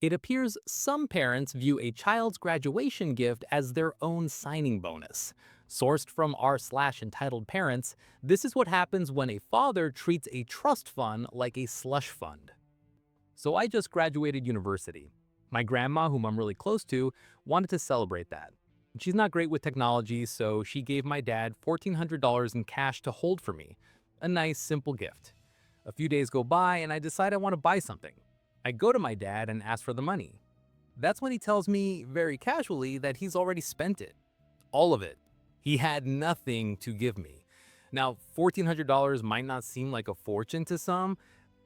It appears some parents view a child's graduation gift as their own signing bonus. Sourced from r/entitled parents, this is what happens when a father treats a trust fund like a slush fund. So I just graduated university. My grandma, whom I'm really close to, wanted to celebrate that. She's not great with technology, so she gave my dad $1,400 in cash to hold for me. A nice, simple gift. A few days go by and I decide I want to buy something. I go to my dad and ask for the money. That's when he tells me, very casually, that he's already spent it. All of it. He had nothing to give me. Now, $1,400 might not seem like a fortune to some,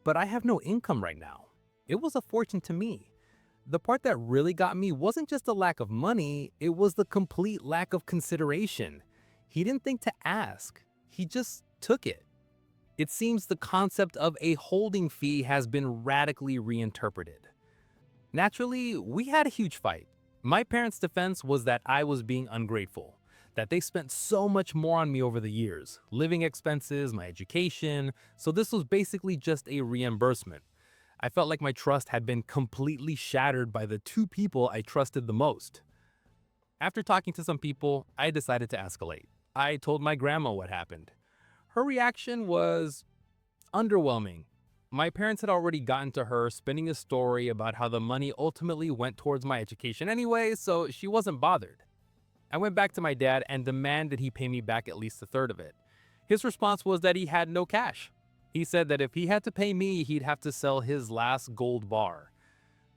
but I have no income right now. It was a fortune to me. The part that really got me wasn't just the lack of money, it was the complete lack of consideration. He didn't think to ask, he just took it. It seems the concept of a holding fee has been radically reinterpreted. Naturally, we had a huge fight. My parents' defense was that I was being ungrateful, that they spent so much more on me over the years, living expenses, my education, so this was basically just a reimbursement. I felt like my trust had been completely shattered by the two people I trusted the most. After talking to some people, I decided to escalate. I told my grandma what happened. Her reaction was underwhelming. My parents had already gotten to her spinning a story about how the money ultimately went towards my education anyway, so she wasn't bothered. I went back to my dad and demanded he pay me back at least a third of it. His response was that he had no cash. He said that if he had to pay me, he'd have to sell his last gold bar.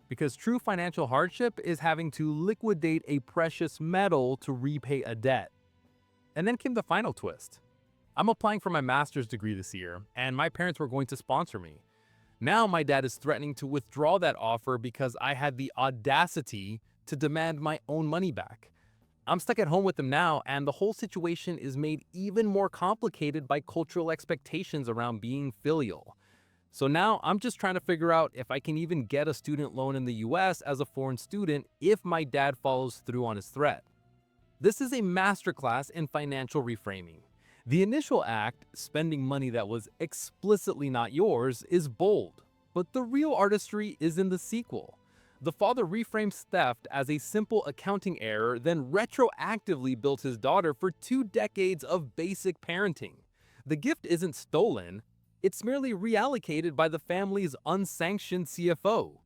Because true financial hardship is having to liquidate a precious metal to repay a debt. And then came the final twist. I'm applying for my master's degree this year, and my parents were going to sponsor me. Now my dad is threatening to withdraw that offer because I had the audacity to demand my own money back. I'm stuck at home with them now, and the whole situation is made even more complicated by cultural expectations around being filial. So now I'm just trying to figure out if I can even get a student loan in the US as a foreign student if my dad follows through on his threat. This is a masterclass in financial reframing. The initial act, spending money that was explicitly not yours, is bold, but the real artistry is in the sequel. The father reframes theft as a simple accounting error, then retroactively built his daughter for 2 decades of basic parenting. The gift isn't stolen, it's merely reallocated by the family's unsanctioned CFO.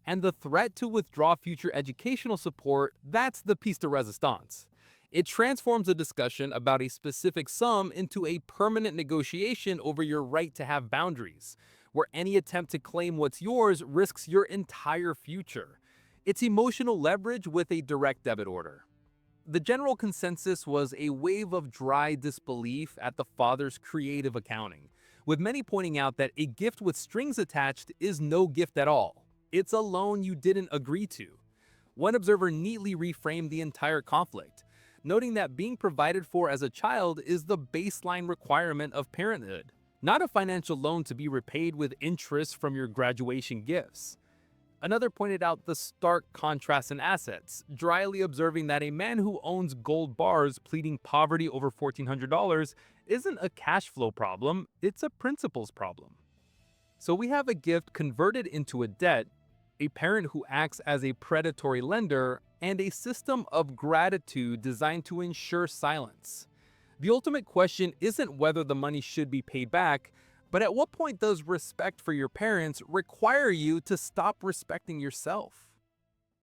And the threat to withdraw future educational support, that's the piece de resistance. It transforms a discussion about a specific sum into a permanent negotiation over your right to have boundaries, where any attempt to claim what's yours risks your entire future. It's emotional leverage with a direct debit order. The general consensus was a wave of dry disbelief at the father's creative accounting, with many pointing out that a gift with strings attached is no gift at all. It's a loan you didn't agree to. One observer neatly reframed the entire conflict, noting that being provided for as a child is the baseline requirement of parenthood, not a financial loan to be repaid with interest from your graduation gifts. Another pointed out the stark contrast in assets, dryly observing that a man who owns gold bars pleading poverty over $1,400 isn't a cash flow problem, it's a principles problem. So we have a gift converted into a debt, a parent who acts as a predatory lender, and a system of gratitude designed to ensure silence. The ultimate question isn't whether the money should be paid back, but at what point does respect for your parents require you to stop respecting yourself?